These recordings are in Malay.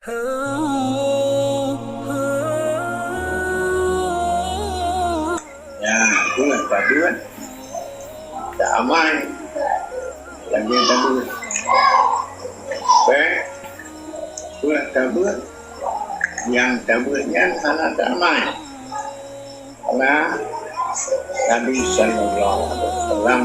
Ya, itulah paduan. Tak aman. Lagi tabu. Baik. Itulah tabu. Yang tabunya anak tak aman. Karena Nabi Sallallahu Alaihi Wasallam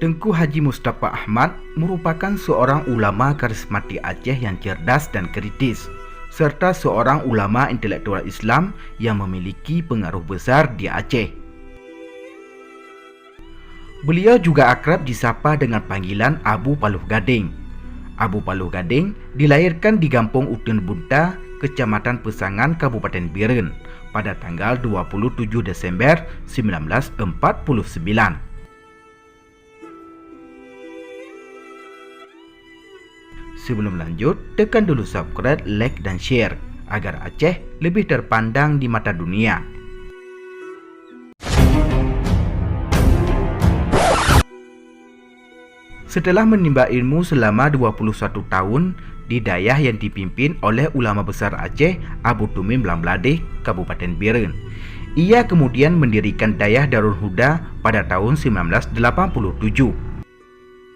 Tengku Haji Mustafa Ahmad merupakan seorang ulama karismatik Aceh yang cerdas dan kritis, serta seorang ulama intelektual Islam yang memiliki pengaruh besar di Aceh. Beliau juga akrab disapa dengan panggilan Abu Paluh Gading. Abu Paluh Gading dilahirkan di Kampung Uten Bunta, Kecamatan Pesangan, Kabupaten Biren pada tanggal 27 Desember 1949. Sebelum lanjut, tekan dulu subscribe, like, dan share agar Aceh lebih terpandang di mata dunia. Setelah menimba ilmu selama 21 tahun di dayah yang dipimpin oleh ulama besar Aceh, Abu Tumin Blangbladeh, Kabupaten Biren, ia kemudian mendirikan Dayah Darul Huda pada tahun 1987.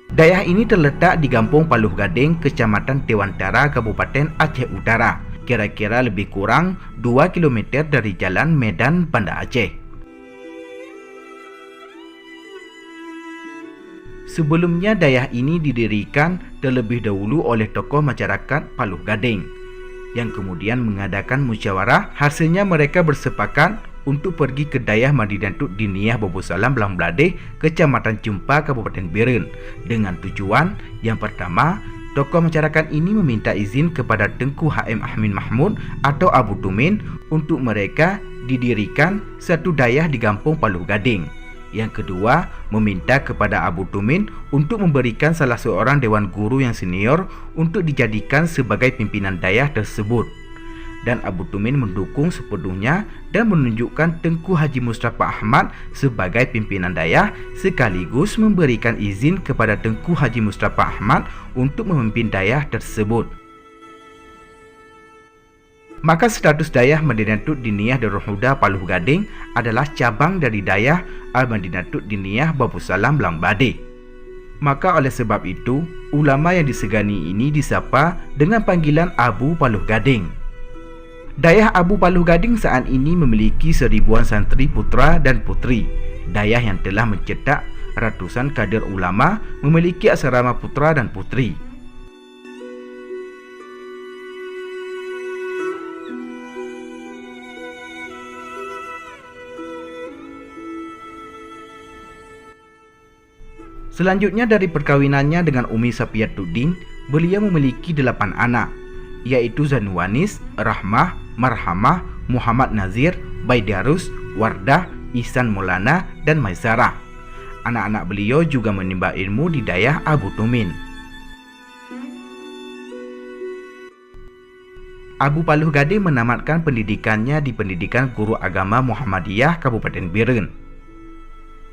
Dayah ini terletak di Kampung Paluh Gading, Kecamatan Tewantara, Kabupaten Aceh Utara, kira-kira lebih kurang 2 km dari Jalan Medan Banda Aceh. Sebelumnya dayah ini didirikan terlebih dahulu oleh tokoh masyarakat Paluh Gading, yang kemudian mengadakan musyawarah. Hasilnya mereka bersepakat untuk pergi ke Dayah Madinatul Diniyah Bobo Salam Blangbladeh, Kecamatan Cempa, Kabupaten Biren, dengan tujuan yang pertama, tokoh masyarakat ini meminta izin kepada Tengku H.M. Amin Mahmud atau Abu Tumin untuk mereka didirikan satu dayah di Kampung Paluh Gading. Yang kedua, meminta kepada Abu Tumin untuk memberikan salah seorang dewan guru yang senior untuk dijadikan sebagai pimpinan dayah tersebut. Dan Abu Tumin mendukung sepenuhnya dan menunjukkan Tengku Haji Mustafa Ahmad sebagai pimpinan dayah, sekaligus memberikan izin kepada Tengku Haji Mustafa Ahmad untuk memimpin dayah tersebut. Maka status Dayah Madinatul Diniyah Darul Huda Paluh Gading adalah cabang dari Dayah Al-Madinatul Diniyah Bobo Salam Blangbladeh. Maka oleh sebab itu, ulama yang disegani ini disapa dengan panggilan Abu Paluh Gading. Dayah Abu Paluh Gading saat ini memiliki seribuan santri putra dan putri. Dayah yang telah mencetak ratusan kader ulama, memiliki asrama putra dan putri. Selanjutnya dari perkawinannya dengan Umi Sapiatuddin, beliau memiliki 8 anak, yaitu Zanuwanis, Rahmah, Marhamah, Muhammad Nazir, Baidarus, Wardah, Ihsan Maulana, dan Maisarah. Anak-anak beliau juga menimba ilmu di Dayah Abu Tumin. Abu Paluh Gading menamatkan pendidikannya di Pendidikan Guru Agama Muhammadiyah Kabupaten Biren.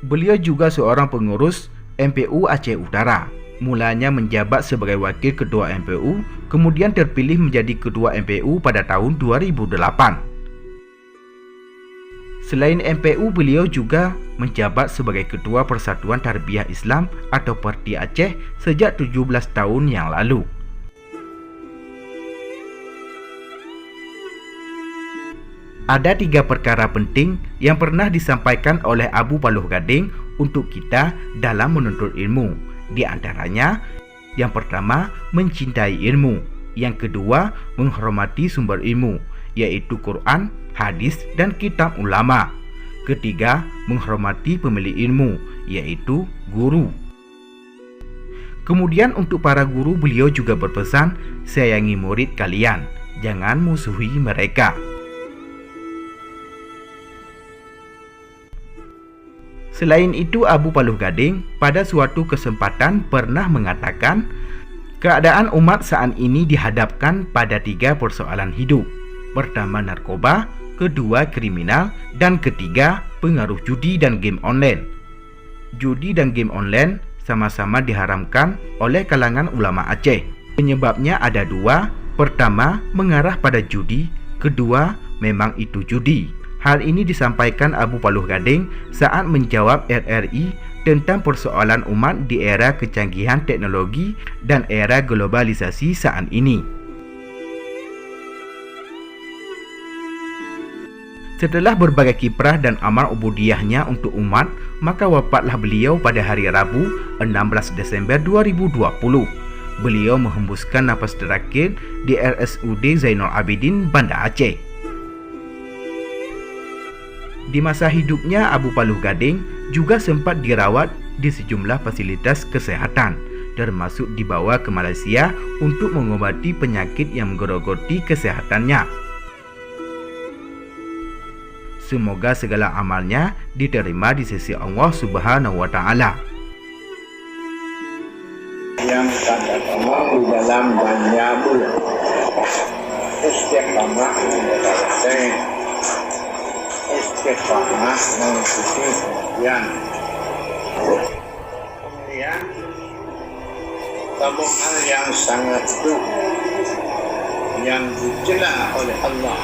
Beliau juga seorang pengurus MPU Aceh Utara. Mulanya menjabat sebagai wakil ketua MPU, kemudian terpilih menjadi ketua MPU pada tahun 2008. Selain MPU, beliau juga menjabat sebagai ketua Persatuan Tarbiyah Islam atau Parti Aceh sejak 17 tahun yang lalu. Ada 3 perkara penting yang pernah disampaikan oleh Abu Paluh Gading untuk kita dalam menuntut ilmu. Di antaranya, yang pertama, mencintai ilmu. Yang kedua, menghormati sumber ilmu, yaitu Quran, hadis, dan kitab ulama. Ketiga, menghormati pemilik ilmu, yaitu guru. Kemudian untuk para guru, beliau juga berpesan, sayangi murid kalian, jangan musuhi mereka. Selain itu, Abu Paluh Gading pada suatu kesempatan pernah mengatakan, keadaan umat saat ini dihadapkan pada 3 persoalan hidup. Pertama, narkoba, kedua, kriminal, dan ketiga, pengaruh judi dan game online. Judi dan game online sama-sama diharamkan oleh kalangan ulama Aceh. Penyebabnya ada dua. Pertama, mengarah pada judi. Kedua, memang itu judi. Hal ini disampaikan Abu Paluh Gading saat menjawab RRI tentang persoalan umat di era kecanggihan teknologi dan era globalisasi saat ini. Setelah berbagai kiprah dan amal ubudiyahnya untuk umat, maka wafatlah beliau pada hari Rabu 16 Desember 2020. Beliau menghembuskan nafas terakhir di RSUD Zainul Abidin, Banda Aceh. Di masa hidupnya, Abu Paluh Gading juga sempat dirawat di sejumlah fasilitas kesehatan, termasuk dibawa ke Malaysia untuk mengobati penyakit yang menggerogoti kesehatannya. Semoga segala amalnya diterima di sisi Allah Subhanahu wa Ta'ala. Yang kata-kata di dalam banjabul istiqamah memberkati, istiqamah mengikuti kemudian satu hal yang sangat itu yang dicela oleh Allah,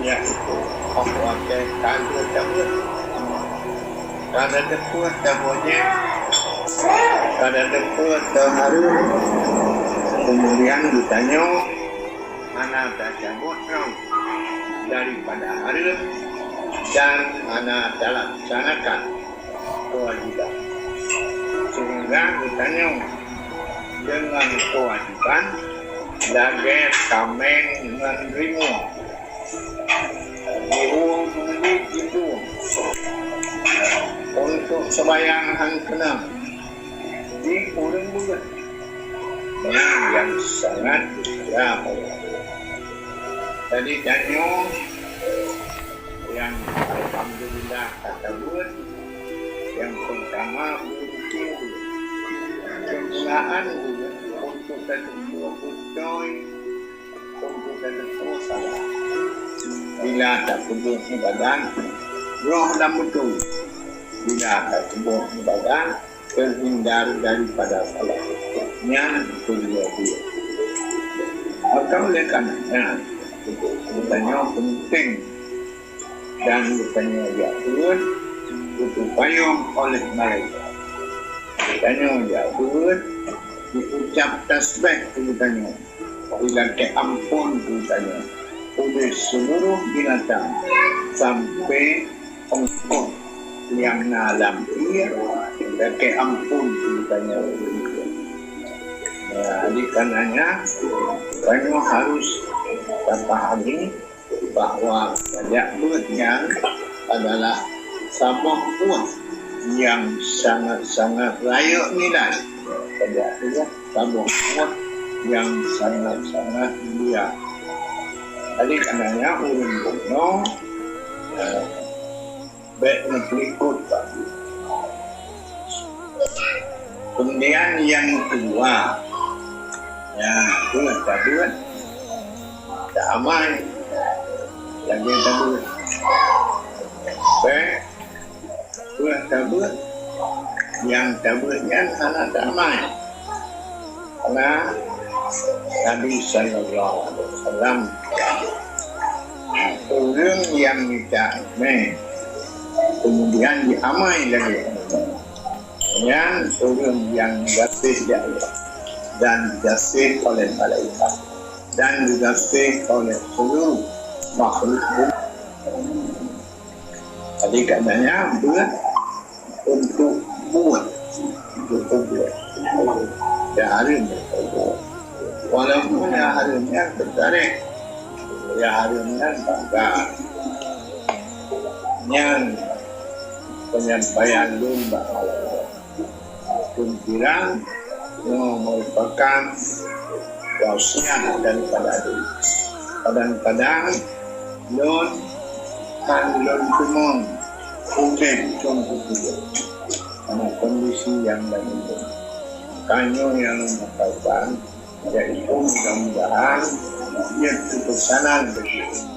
yaitu bahwa kada dapat tabunya, kada dapat terharu. Kemudian ditanya mana tercabut daripada harum dan mana dilaksanakan kewajiban, sehingga ditanya dengan kewajiban lagi kami menerima itu untuk sembahyang kena di orang bulan yang sangat besar. Tadi tanya yang alhamdulillah kata buat yang pertama penggunaan untuk kedua putoi untuk kedua salah. Bila tak kubur di badan, roh dan betul. Bila tak kubur di badan, terhindar daripada salah. Nya itu dia. Maka oleh karenanya, bertanya penting dan bertanya jauh untuk payung oleh mereka. Bertanya jauh diucap tasbih bertanya. Bila keampun bertanya. Oleh seluruh binatang sampai engkau yang alam ia dan keampun bertanya. Jadi karenanya kamu harus pahami bahawa yang adalah sebuah buah yang sangat-sangat layak nilai. Sebuah buah yang sangat-sangat mulia. Jadi karenanya ulun bono baik berikut. Kemudian yang kedua, itu tadi tak aman lagi tadi. Baik, itu yang tabunya anak tak aman. Karena Nabi Sallallahu Alaihi Wasallam orang yang tidak kemudian diamai lagi yang orang yang dikasih Allah dan dikasih oleh malaikat dan dikasih oleh seluruh makhluk. Jadi katanya buat untuk buat ya hari ini walaupun ya harinya tertarik ya harinya bangga yang penyampaian lumba kumpulan merupakan wasiat daripada diri. Kadang-kadang lon kumon udah contoh karena kondisi yang lain. Kanyo yang mengatakan yaitu mudah-mudahan ia kepesanan begitu.